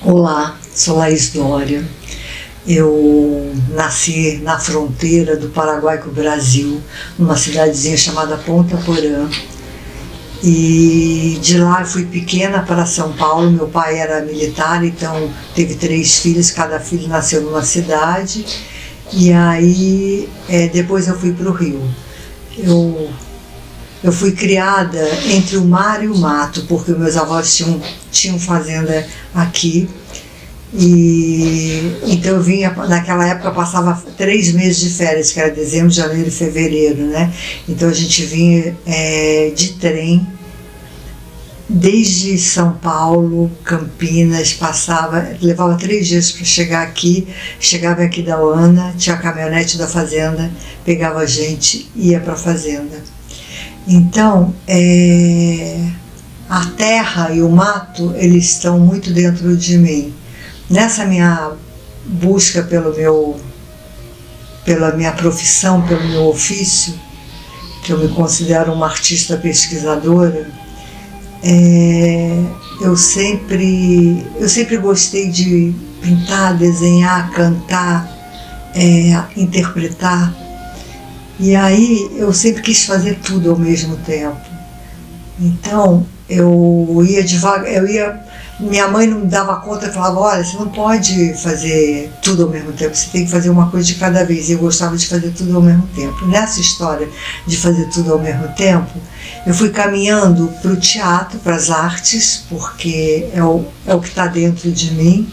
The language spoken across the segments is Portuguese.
Olá, sou Laís Dória. Eu nasci na fronteira do Paraguai com o Brasil, numa cidadezinha chamada Ponta Porã. E de lá eu fui pequena para São Paulo. Meu pai era militar, então teve 3 filhos, cada filho nasceu numa cidade. E aí depois eu fui para o Rio. Eu fui criada entre o mar e o mato, porque meus avós tinham fazenda aqui. E então eu vinha, naquela época eu passava 3 meses de férias, que era dezembro, janeiro e fevereiro, né? Então a gente vinha de trem, desde São Paulo, Campinas, levava 3 dias para chegar aqui, chegava aqui da Ana, tinha a caminhonete da fazenda, pegava a gente e ia para a fazenda. Então, a terra e o mato, eles estão muito dentro de mim. Nessa minha busca pela minha profissão, pelo meu ofício, que eu me considero uma artista pesquisadora, eu sempre gostei de pintar, desenhar, cantar, interpretar. E aí eu sempre quis fazer tudo ao mesmo tempo. Então eu ia devagar, minha mãe não me dava conta, falava, olha, você não pode fazer tudo ao mesmo tempo, você tem que fazer uma coisa de cada vez. E eu gostava de fazer tudo ao mesmo tempo. Nessa história de fazer tudo ao mesmo tempo, eu fui caminhando para o teatro, para as artes, porque é o que está dentro de mim,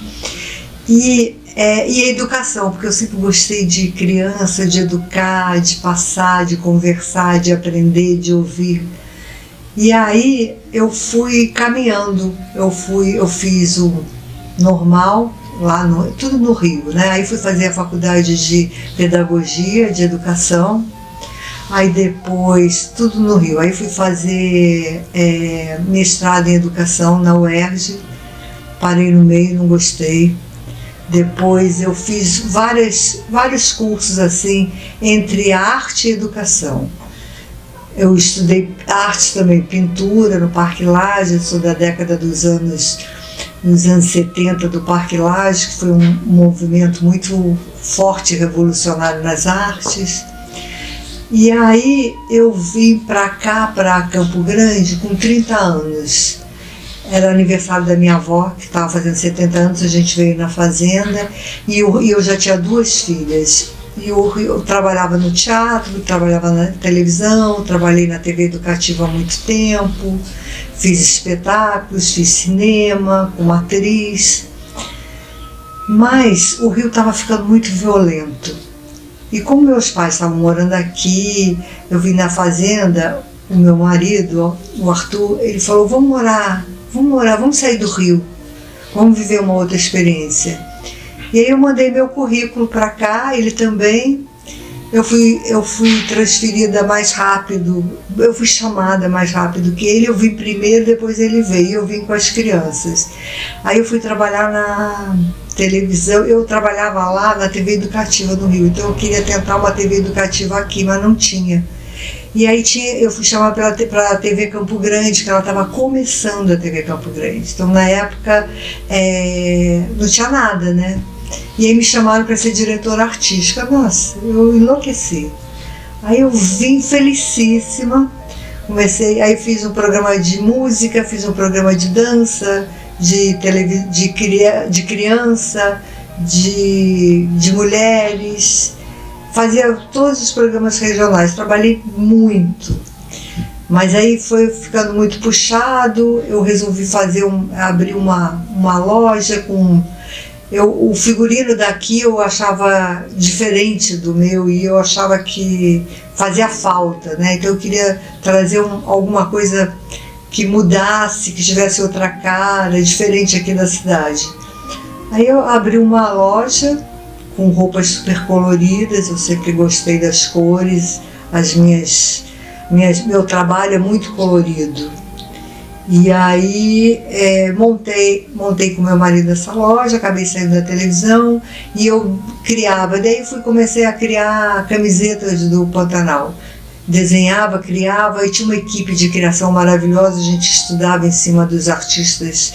e a educação, porque eu sempre gostei de criança, de educar, de passar, de conversar, de aprender, de ouvir. E aí eu fui caminhando, eu fiz o normal, tudo no Rio, né? Aí fui fazer a faculdade de pedagogia, de educação, aí depois tudo no Rio. Aí fui fazer mestrado em educação na UERJ, parei no meio, não gostei. Depois eu fiz vários cursos assim, entre arte e educação. Eu estudei arte também, pintura no Parque Lage, eu sou da década dos anos 70 do Parque Lage, que foi um movimento muito forte e revolucionário nas artes. E aí eu vim para cá, para Campo Grande, com 30 anos. Era aniversário da minha avó, que estava fazendo 70 anos, a gente veio na fazenda, e eu já tinha 2 filhas. E eu trabalhava no teatro, trabalhava na televisão, trabalhei na TV educativa há muito tempo, fiz espetáculos, fiz cinema, como atriz. Mas o Rio estava ficando muito violento. E como meus pais estavam morando aqui, eu vim na fazenda, o meu marido, o Arthur, ele falou, vamos sair do Rio, vamos viver uma outra experiência. E aí eu mandei meu currículo para cá, ele também. Eu fui transferida mais rápido, eu fui chamada mais rápido que ele, eu vim primeiro, depois ele veio, eu vim com as crianças. Aí eu fui trabalhar na televisão, eu trabalhava lá na TV educativa no Rio, então eu queria tentar uma TV educativa aqui, mas não tinha. E aí eu fui chamada para a TV Campo Grande, que ela estava começando a TV Campo Grande. Então na época não tinha nada, né? E aí me chamaram para ser diretora artística. Nossa, eu enlouqueci. Aí eu vim felicíssima, aí fiz um programa de música, fiz um programa de dança, de criança, de mulheres, fazia todos os programas regionais, trabalhei muito. Mas aí foi ficando muito puxado, eu resolvi abrir uma loja com... o figurino daqui eu achava diferente do meu e eu achava que fazia falta, né? Então eu queria trazer alguma coisa que mudasse, que tivesse outra cara, diferente aqui da cidade. Aí eu abri uma loja com roupas super coloridas, eu sempre gostei das cores, meu trabalho é muito colorido. E aí montei com meu marido essa loja, acabei saindo da televisão e eu criava. Daí comecei a criar camisetas do Pantanal. Desenhava, criava e tinha uma equipe de criação maravilhosa, a gente estudava em cima dos artistas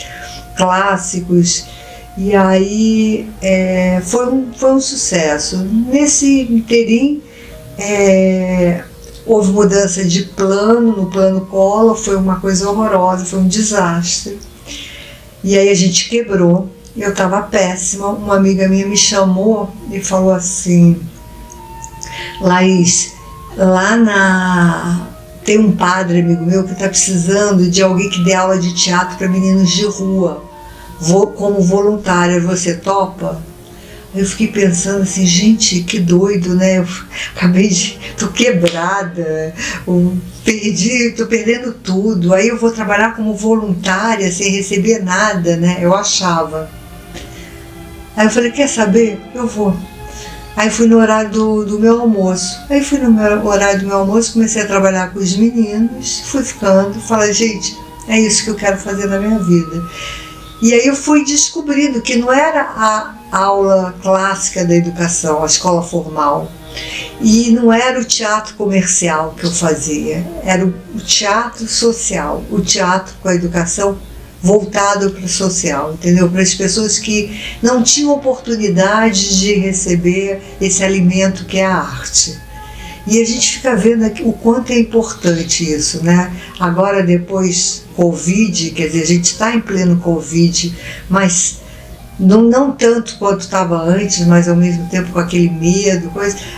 clássicos E aí foi um sucesso. Nesse interim, houve mudança de plano, no plano Collor, foi uma coisa horrorosa, foi um desastre. E aí a gente quebrou, eu estava péssima. Uma amiga minha me chamou e falou assim: Laís, tem um padre amigo meu que está precisando de alguém que dê aula de teatro para meninos de rua, como voluntária, você topa? Eu fiquei pensando assim, gente, que doido, né? Eu tô quebrada, tô perdendo tudo, aí eu vou trabalhar como voluntária sem receber nada, né? Eu achava. Aí eu falei, quer saber? Eu vou. Aí fui no horário do meu almoço. Aí fui no horário do meu almoço, comecei a trabalhar com os meninos, fui ficando, falei, gente, é isso que eu quero fazer na minha vida. E aí eu fui descobrindo que não era a aula clássica da educação, a escola formal, e não era o teatro comercial que eu fazia, era o teatro social, o teatro com a educação voltado para o social, entendeu? Para as pessoas que não tinham oportunidade de receber esse alimento que é a arte. E a gente fica vendo aqui o quanto é importante isso, né? Agora, depois Covid, quer dizer, a gente está em pleno Covid, mas não tanto quanto estava antes, mas ao mesmo tempo com aquele medo,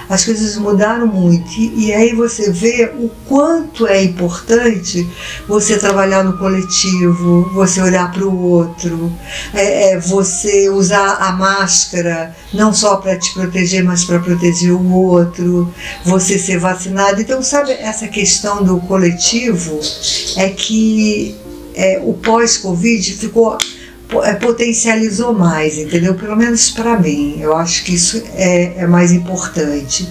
as coisas mudaram muito. E aí você vê o quanto é importante você trabalhar no coletivo, você olhar para o outro, você usar a máscara não só para te proteger, mas para proteger o outro, você ser vacinado. Então, sabe, essa questão do coletivo é que o pós-Covid potencializou mais, entendeu? Pelo menos para mim, eu acho que isso é mais importante.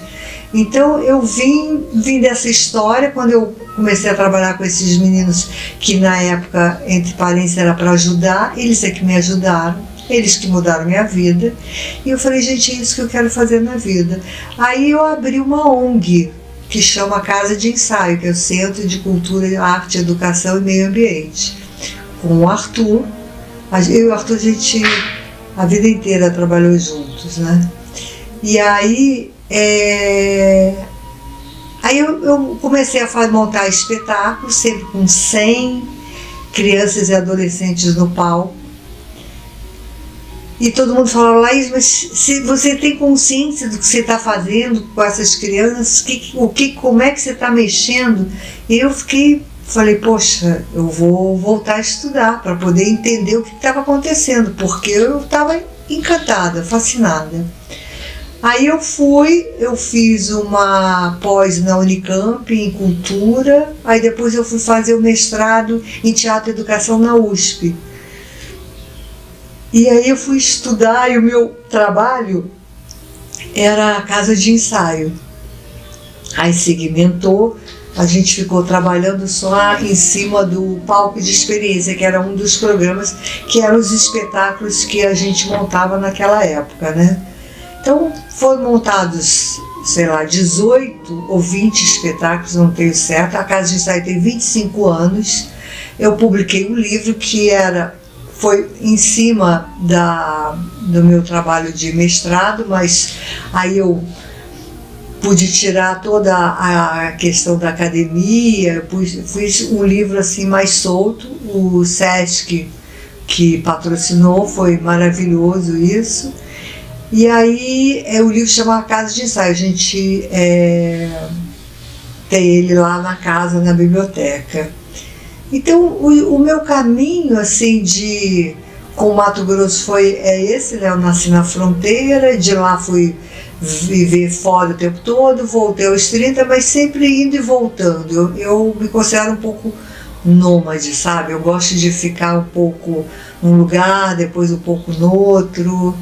Então eu vim dessa história quando eu comecei a trabalhar com esses meninos que na época, entre parênteses, era para ajudar, eles é que me ajudaram, eles que mudaram minha vida, e eu falei, gente, é isso que eu quero fazer na vida. Aí eu abri uma ONG que chama Casa de Ensaio, que é o Centro de Cultura, Arte, Educação e Meio Ambiente, com o Arthur. Eu e o Arthur, a gente a vida inteira trabalhou juntos, né? E aí, eu comecei a montar espetáculos, sempre com 100 crianças e adolescentes no palco. E todo mundo falava, Laís, mas se você tem consciência do que você está fazendo com essas crianças, como é que você está mexendo? E eu falei, poxa, eu vou voltar a estudar para poder entender o que estava acontecendo, porque eu estava encantada, fascinada. Aí eu fiz uma pós na Unicamp em cultura, aí depois eu fui fazer o mestrado em teatro e educação na USP. E aí eu fui estudar e o meu trabalho era a casa de ensaio. Aí segmentou. A gente ficou trabalhando só em cima do palco de experiência, que era um dos programas, que eram os espetáculos que a gente montava naquela época, né? Então foram montados, sei lá, 18 ou 20 espetáculos, não tenho certo. A Casa de Ensaio tem 25 anos. Eu publiquei um livro que foi em cima do meu trabalho de mestrado, mas aí eu pude tirar toda a questão da academia, fiz um livro assim mais solto, o Sesc que patrocinou, foi maravilhoso isso. E aí o livro chama Casa de Ensaio, a gente tem ele lá na casa, na biblioteca. Então o meu caminho assim com o Mato Grosso esse, né? Eu nasci na fronteira, de lá fui viver fora o tempo todo, voltei aos 30, mas sempre indo e voltando. Eu me considero um pouco nômade, sabe? Eu gosto de ficar um pouco num lugar, depois um pouco no outro.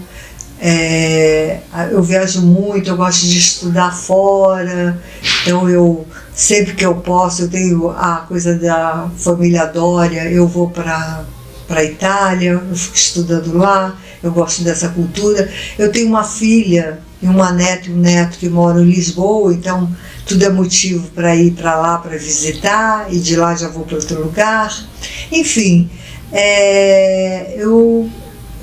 Eu viajo muito, eu gosto de estudar fora, então sempre que eu posso, eu tenho a coisa da família Doria, eu vou para a Itália, eu fico estudando lá, eu gosto dessa cultura. Eu tenho uma filha e uma neta e um neto que moram em Lisboa, então tudo é motivo para ir para lá para visitar, e de lá já vou para outro lugar. Enfim, eu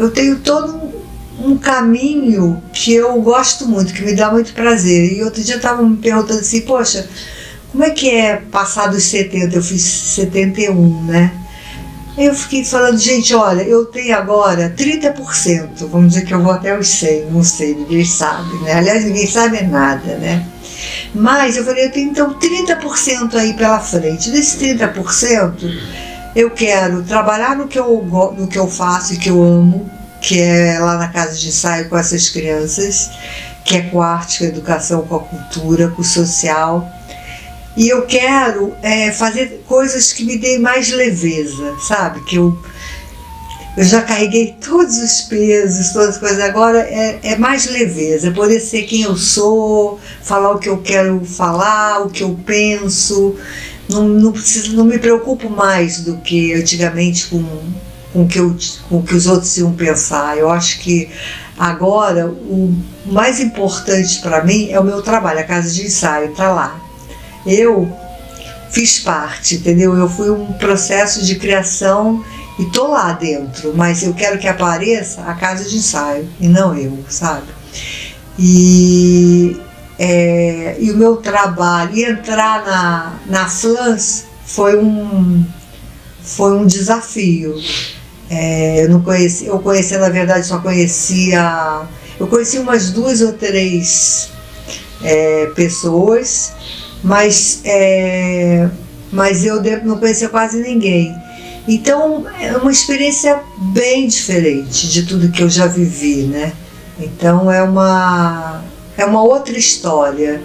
eu tenho todo um caminho que eu gosto muito, que me dá muito prazer. E outro dia estavam me perguntando assim, poxa, como é que é passar dos 70? Eu fiz 71, né? Eu fiquei falando, gente, olha, eu tenho agora 30%, vamos dizer que eu vou até os 100, não sei, ninguém sabe, né? Aliás, ninguém sabe nada, né? Mas eu falei, eu tenho então 30% aí pela frente. Desses 30%, eu quero trabalhar no que eu faço e que eu amo, que é lá na casa de ensaio com essas crianças, que é com a arte, com a educação, com a cultura, com o social. E eu quero fazer coisas que me deem mais leveza, sabe? Que eu já carreguei todos os pesos, todas as coisas. Agora é mais leveza, poder ser quem eu sou, falar o que eu quero falar, o que eu penso. Não me preocupo mais do que antigamente com o que os outros iam pensar. Eu acho que agora o mais importante para mim é o meu trabalho, a casa de ensaio, tá lá. Eu fiz parte, entendeu? Eu fui um processo de criação e tô lá dentro, mas eu quero que apareça a casa de ensaio e não eu, sabe? E o meu trabalho, e entrar na Flans foi um desafio. Eu conhecia, na verdade, eu conheci umas 2 ou 3 pessoas, mas eu não conhecia quase ninguém. Então é uma experiência bem diferente de tudo que eu já vivi, né? Então é uma outra história.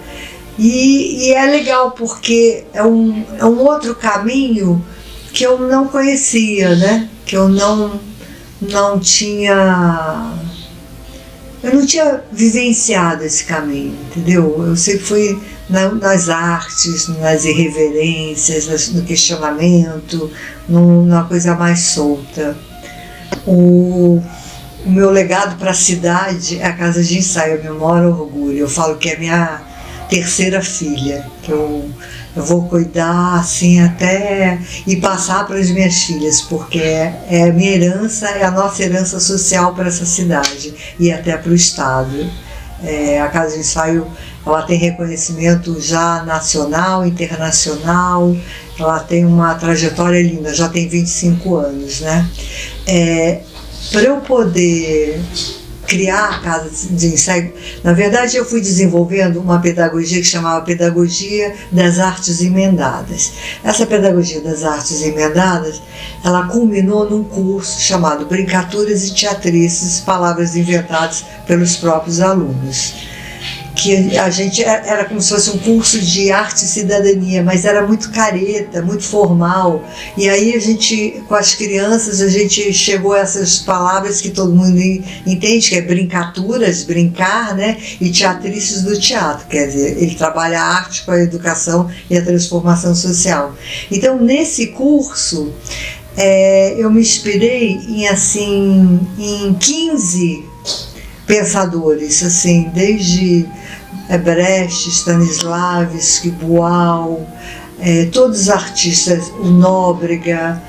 E é legal porque é um outro caminho que eu não conhecia, né? Que eu não tinha vivenciado esse caminho, entendeu? Eu sempre fui nas artes, nas irreverências, no questionamento, numa coisa mais solta. O meu legado para a cidade é a casa de ensaio, é o meu maior orgulho. Eu falo que é minha terceira filha, que eu vou cuidar assim até e passar para as minhas filhas, porque é a minha herança, é a nossa herança social para essa cidade e até para o estado. A casa de ensaio, ela tem reconhecimento já nacional, internacional, ela tem uma trajetória linda, já tem 25 anos, né? Para eu poder criar a casa de ensaio, na verdade eu fui desenvolvendo uma pedagogia que chamava Pedagogia das Artes Emendadas. Essa Pedagogia das Artes Emendadas, ela culminou num curso chamado Brincaturas e Teatrices, Palavras Inventadas pelos próprios alunos. Que a gente era como se fosse um curso de arte e cidadania, mas era muito careta, muito formal. E aí a gente, com as crianças, a gente chegou a essas palavras que todo mundo entende, que é brincaturas, brincar, né? E teatrices do teatro, quer dizer, ele trabalha a arte com a educação e a transformação social. Então, nesse curso, eu me inspirei em 15 pensadores, assim, desde Brecht, Stanislavski, Boal, todos os artistas, o Nóbrega,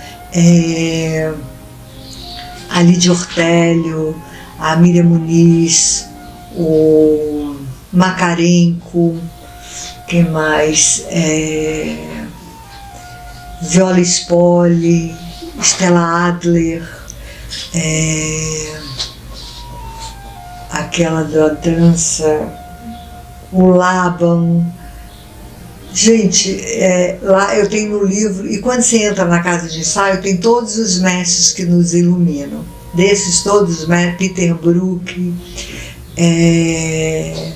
a Lídia Ortélio, a Miriam Muniz, o Makarenko, quem mais? Viola Spoli, Stella Adler, aquela da dança, o Laban. Gente, lá eu tenho no livro, e quando você entra na casa de ensaio, tem todos os mestres que nos iluminam. Desses todos, Peter Brook,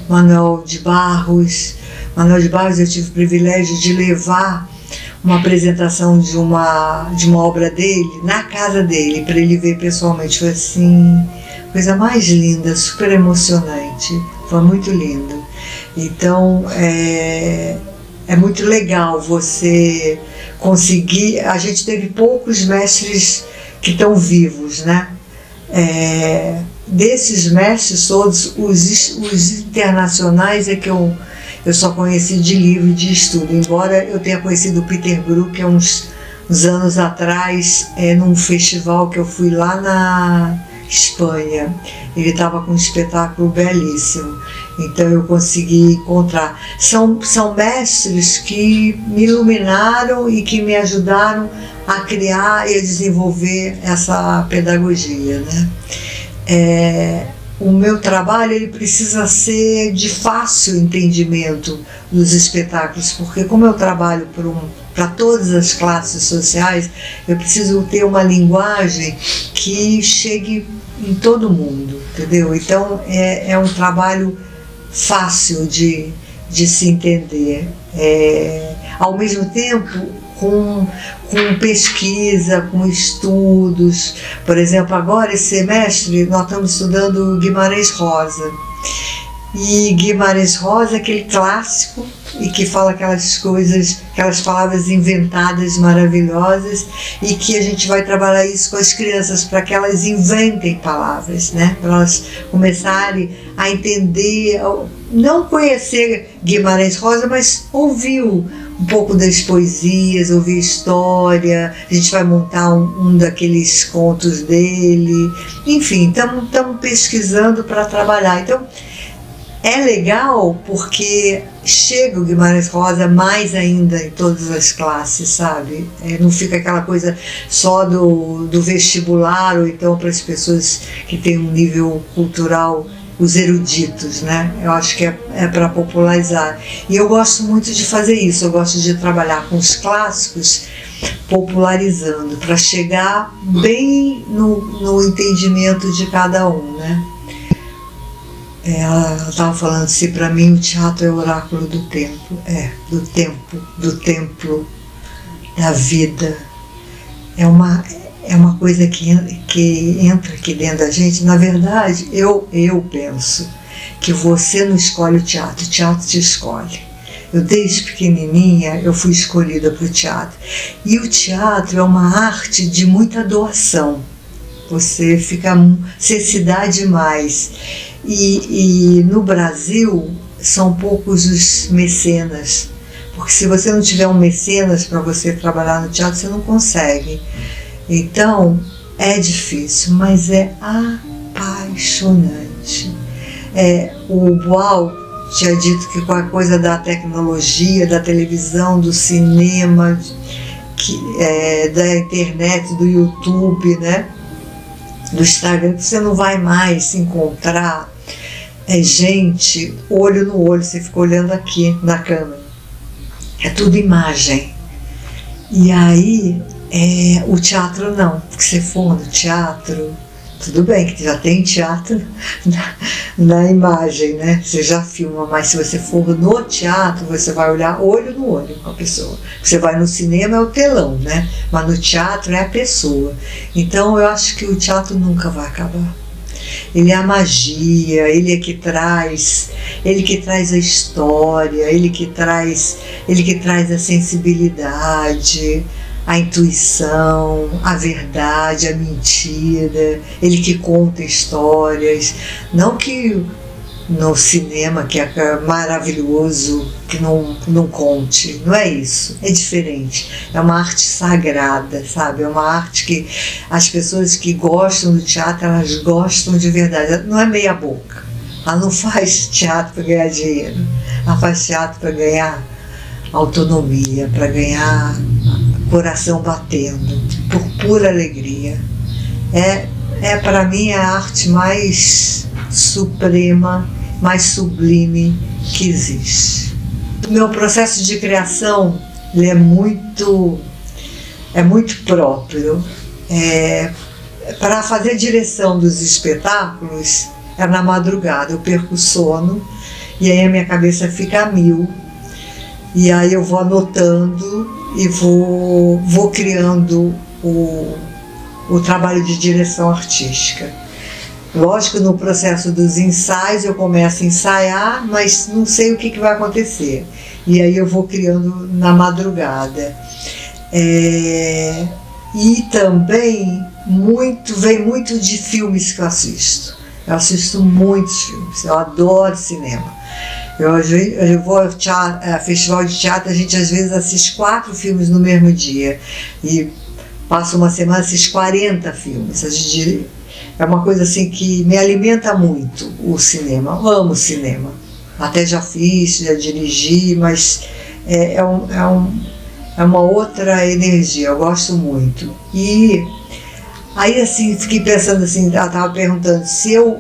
Manuel de Barros. Manuel de Barros, eu tive o privilégio de levar uma apresentação de uma obra dele na casa dele, para ele ver pessoalmente. Foi assim, coisa mais linda, super emocionante, foi muito lindo. Então é muito legal você conseguir. A gente teve poucos mestres que estão vivos, né? Desses mestres todos, os internacionais é que eu só conheci de livro e de estudo, embora eu tenha conhecido o Peter Brook há uns anos atrás, num festival que eu fui lá Espanha. Ele estava com um espetáculo belíssimo, então eu consegui encontrar. São mestres que me iluminaram e que me ajudaram a criar e a desenvolver essa pedagogia, né? O meu trabalho ele precisa ser de fácil entendimento dos espetáculos, porque como eu trabalho para todas as classes sociais, eu preciso ter uma linguagem que chegue em todo mundo, entendeu? Então é um trabalho fácil de se entender, ao mesmo tempo com pesquisa, com estudos. Por exemplo, agora esse semestre nós estamos estudando Guimarães Rosa. E Guimarães Rosa é aquele clássico e que fala aquelas coisas, aquelas palavras inventadas maravilhosas, e que a gente vai trabalhar isso com as crianças para que elas inventem palavras, né? Para elas começarem a entender, não conhecer Guimarães Rosa, mas ouvir um pouco das poesias, ouvir história. A gente vai montar um daqueles contos dele. Enfim, estamos pesquisando para trabalhar. Então, é legal porque chega o Guimarães Rosa mais ainda em todas as classes, sabe? Não fica aquela coisa só do vestibular, ou então para as pessoas que têm um nível cultural, os eruditos, né? Eu acho que é para popularizar. E eu gosto muito de fazer isso, eu gosto de trabalhar com os clássicos, popularizando, para chegar bem no entendimento de cada um, né? Ela estava falando se para mim o teatro é o oráculo do tempo, do templo, da vida. É uma coisa que entra aqui dentro da gente. Na verdade, eu penso que você não escolhe o teatro te escolhe. Eu desde pequenininha eu fui escolhida para o teatro. E o teatro é uma arte de muita doação. Você se dá demais. E no Brasil são poucos os mecenas, porque se você não tiver um mecenas para você trabalhar no teatro, você não consegue. Então é difícil, mas é apaixonante. O Boal tinha dito que com a coisa da tecnologia, da televisão, do cinema, da internet, do YouTube, né? Do Instagram, você não vai mais se encontrar gente olho no olho, você fica olhando aqui na câmera, é tudo imagem. E aí o teatro não, porque se for no teatro, tudo bem que já tem teatro na imagem, né? Você já filma, mas se você for no teatro, você vai olhar olho no olho com a pessoa. Você vai no cinema, é o telão, né? Mas no teatro é a pessoa. Então eu acho que o teatro nunca vai acabar. Ele é a magia, ele que traz a história, ele que traz a sensibilidade, a intuição, a verdade, a mentira, ele que conta histórias. Não que no cinema, que é maravilhoso, que não conte, não é isso, é diferente. É uma arte sagrada, sabe? É uma arte que as pessoas que gostam do teatro, elas gostam de verdade. Não é meia boca. Ela não faz teatro para ganhar dinheiro, ela faz teatro para ganhar autonomia, para ganhar coração batendo, por pura alegria. Para mim a arte mais suprema, mais sublime que existe. O meu processo de criação ele é muito próprio. Para fazer a direção dos espetáculos é na madrugada, eu perco o sono e aí a minha cabeça fica a mil. E aí eu vou anotando e vou criando o trabalho de direção artística. Lógico, no processo dos ensaios eu começo a ensaiar, mas não sei o que vai acontecer. E aí eu vou criando na madrugada. E também vem muito de filmes que eu assisto. Eu assisto muitos filmes, eu adoro cinema. Eu vou ao festival de teatro, a gente às vezes assiste 4 filmes no mesmo dia. E passa uma semana, assiste 40 filmes. é uma coisa assim que me alimenta muito, o cinema. Eu amo cinema. Até já fiz, já dirigi, mas é uma outra energia, eu gosto muito. E aí assim, fiquei pensando assim, ela estava perguntando se eu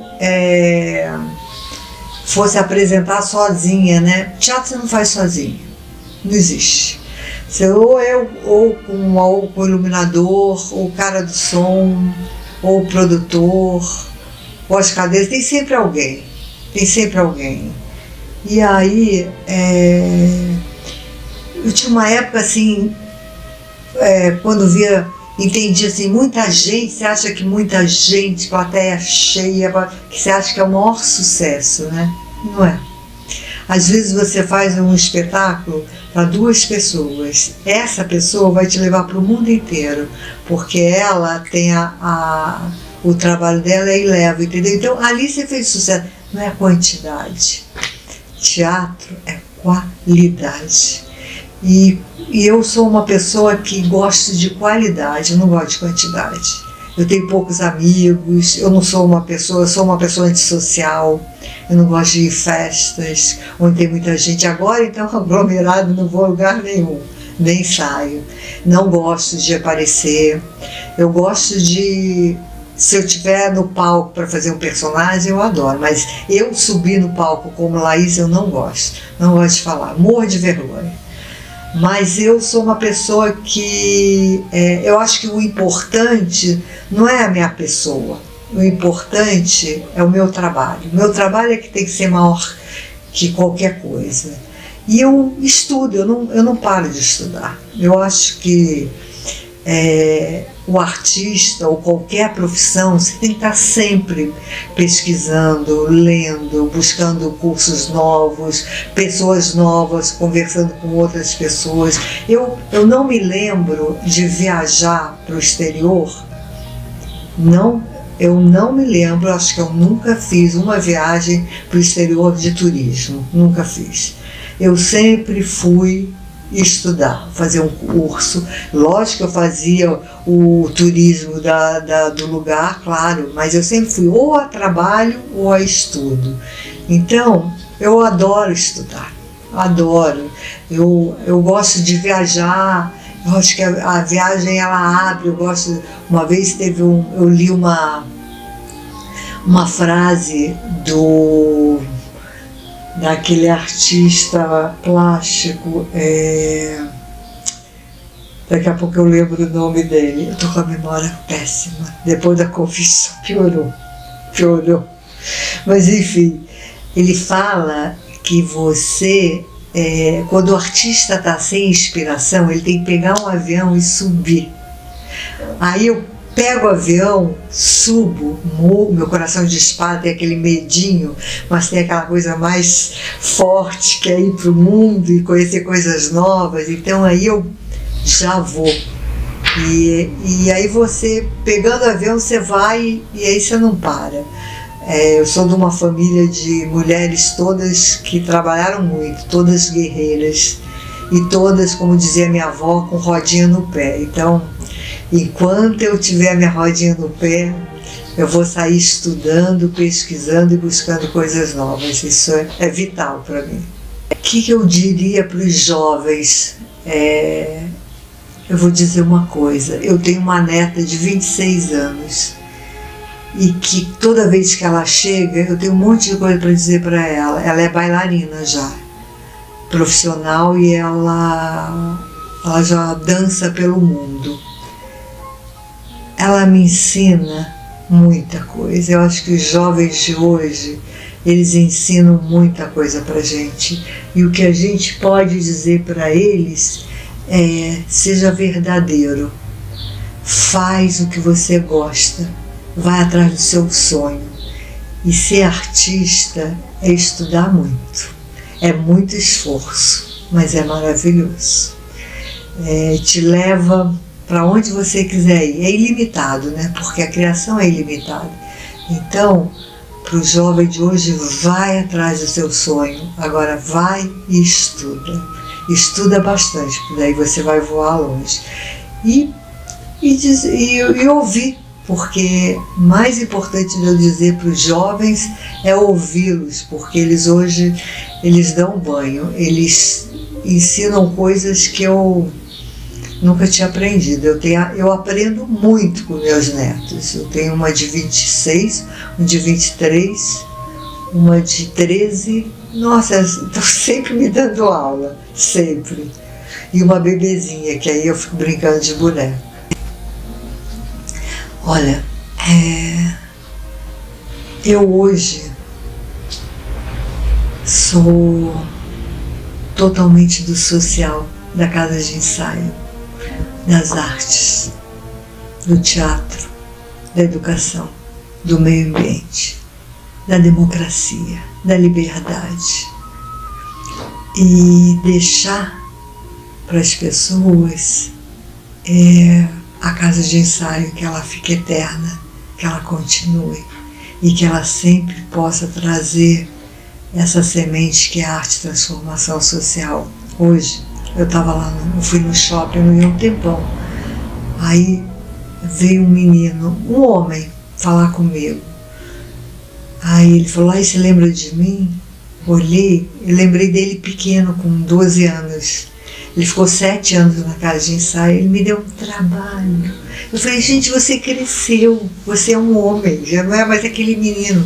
fosse apresentar sozinha, né? Teatro você não faz sozinha, não existe. Ou com o iluminador, ou o cara do som, ou o produtor, ou as cadeiras, tem sempre alguém, tem sempre alguém. E aí, eu tinha uma época assim, quando entendi assim, muita gente, você acha que muita gente, plateia cheia, que você acha que é o maior sucesso, né? Não é. Às vezes você faz um espetáculo para 2 pessoas, essa pessoa vai te levar para o mundo inteiro, porque ela tem o trabalho dela e leva, entendeu? Então ali você fez sucesso, não é quantidade. Teatro é qualidade. E eu sou uma pessoa que gosto de qualidade, eu não gosto de quantidade. Eu tenho poucos amigos, eu não sou uma pessoa, eu sou uma pessoa antissocial, eu não gosto de ir em festas onde tem muita gente. Agora, então, aglomerado, não vou a lugar nenhum, nem saio. Não gosto de aparecer, eu gosto de... Se eu estiver no palco para fazer um personagem, eu adoro, mas eu subir no palco como Laís, eu não gosto de falar, morro de vergonha. Mas eu sou uma pessoa que, eu acho que o importante não é a minha pessoa, o importante é o meu trabalho. O meu trabalho é que tem que ser maior que qualquer coisa. E eu estudo, eu não paro de estudar. Eu acho que o artista ou qualquer profissão, você tem que estar sempre pesquisando, lendo, buscando cursos novos, pessoas novas, conversando com outras pessoas. Eu não me lembro de viajar para o exterior, eu não me lembro, acho que eu nunca fiz uma viagem para o exterior de turismo, nunca fiz. Eu sempre fui estudar, fazer um curso. Lógico que eu fazia o turismo do lugar, claro, mas eu sempre fui ou a trabalho ou a estudo. Então, eu adoro estudar, adoro. Eu gosto de viajar, eu acho que a viagem ela abre, eu gosto. Uma vez eu li uma frase daquele artista plástico, daqui a pouco eu lembro o nome dele, eu tô com a memória péssima, depois da confissão piorou, mas enfim, ele fala que você, quando o artista está sem inspiração, ele tem que pegar um avião e subir. Aí eu pego o avião, subo, meu coração dispara, tem aquele medinho, mas tem aquela coisa mais forte que é ir para o mundo e conhecer coisas novas. Então aí eu já vou. E aí você, pegando o avião, você vai e aí você não para. Eu sou de uma família de mulheres todas que trabalharam muito, todas guerreiras. E todas, como dizia minha avó, com rodinha no pé. Então, enquanto eu tiver minha rodinha no pé, eu vou sair estudando, pesquisando e buscando coisas novas. Isso é vital para mim. O que eu diria para os jovens? Eu vou dizer uma coisa. Eu tenho uma neta de 26 anos e que toda vez que ela chega, eu tenho um monte de coisa para dizer para ela. Ela é bailarina já, profissional, e ela já dança pelo mundo. Ela me ensina muita coisa. Eu acho que os jovens de hoje, eles ensinam muita coisa pra gente. E o que a gente pode dizer para eles é: seja verdadeiro, faz o que você gosta, vai atrás do seu sonho. E ser artista é estudar muito, é muito esforço, mas é maravilhoso. Te leva para onde você quiser ir. É ilimitado, né? Porque a criação é ilimitada. Então, para o jovem de hoje, vai atrás do seu sonho. Agora vai e estuda. Estuda bastante, porque daí você vai voar longe. E ouvir porque mais importante de eu dizer para os jovens é ouvi-los, porque eles hoje dão banho, eles ensinam coisas que eu nunca tinha aprendido. Eu aprendo muito com meus netos. Eu tenho uma de 26, um de 23, uma de 13. Nossa, estão sempre me dando aula, sempre. E uma bebezinha, que aí eu fico brincando de boneco. Olha, eu hoje sou totalmente do social, da casa de ensaio, das artes, do teatro, da educação, do meio ambiente, da democracia, da liberdade. E deixar para as pessoas a casa de ensaio, que ela fique eterna, que ela continue e que ela sempre possa trazer essa semente que é a arte de transformação social. Hoje eu estava lá, eu fui no shopping, não ia um tempão. Aí veio um menino, um homem, falar comigo. Aí ele falou: "Ai, você lembra de mim?" Olhei e lembrei dele pequeno, com 12 anos. Ele ficou 7 anos na casa de ensaio, ele me deu um trabalho. Eu falei: "Gente, você cresceu, você é um homem, já não é mais aquele menino."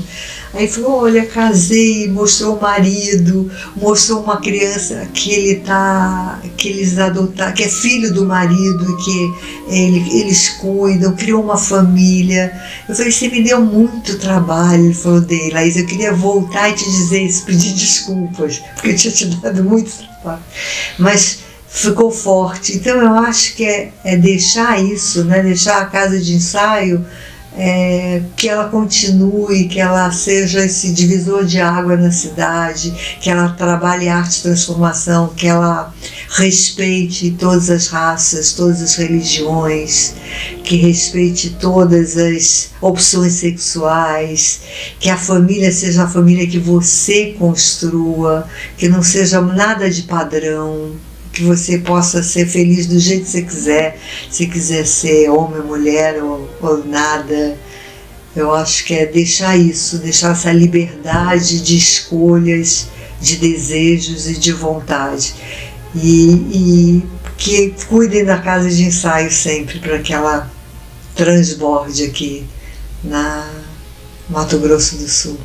Aí ele falou: "Olha, casei", mostrou o marido, mostrou uma criança que eles adotaram, que é filho do marido, que eles cuidam, criou uma família. Eu falei: "Você me deu muito trabalho." Ele falou: "Dei, Laís, eu queria voltar e te dizer isso, pedir desculpas, porque eu tinha te dado muito trabalho." Mas ficou forte. Então eu acho que é deixar isso, né? Deixar a casa de ensaio, que ela continue, que ela seja esse divisor de água na cidade, que ela trabalhe arte e transformação, que ela respeite todas as raças, todas as religiões, que respeite todas as opções sexuais, que a família seja a família que você construa, que não seja nada de padrão, que você possa ser feliz do jeito que você quiser, se quiser ser homem, mulher ou nada. Eu acho que é deixar isso, deixar essa liberdade de escolhas, de desejos e de vontade. E que cuidem da casa de ensaio sempre, para que ela transborde aqui na Mato Grosso do Sul.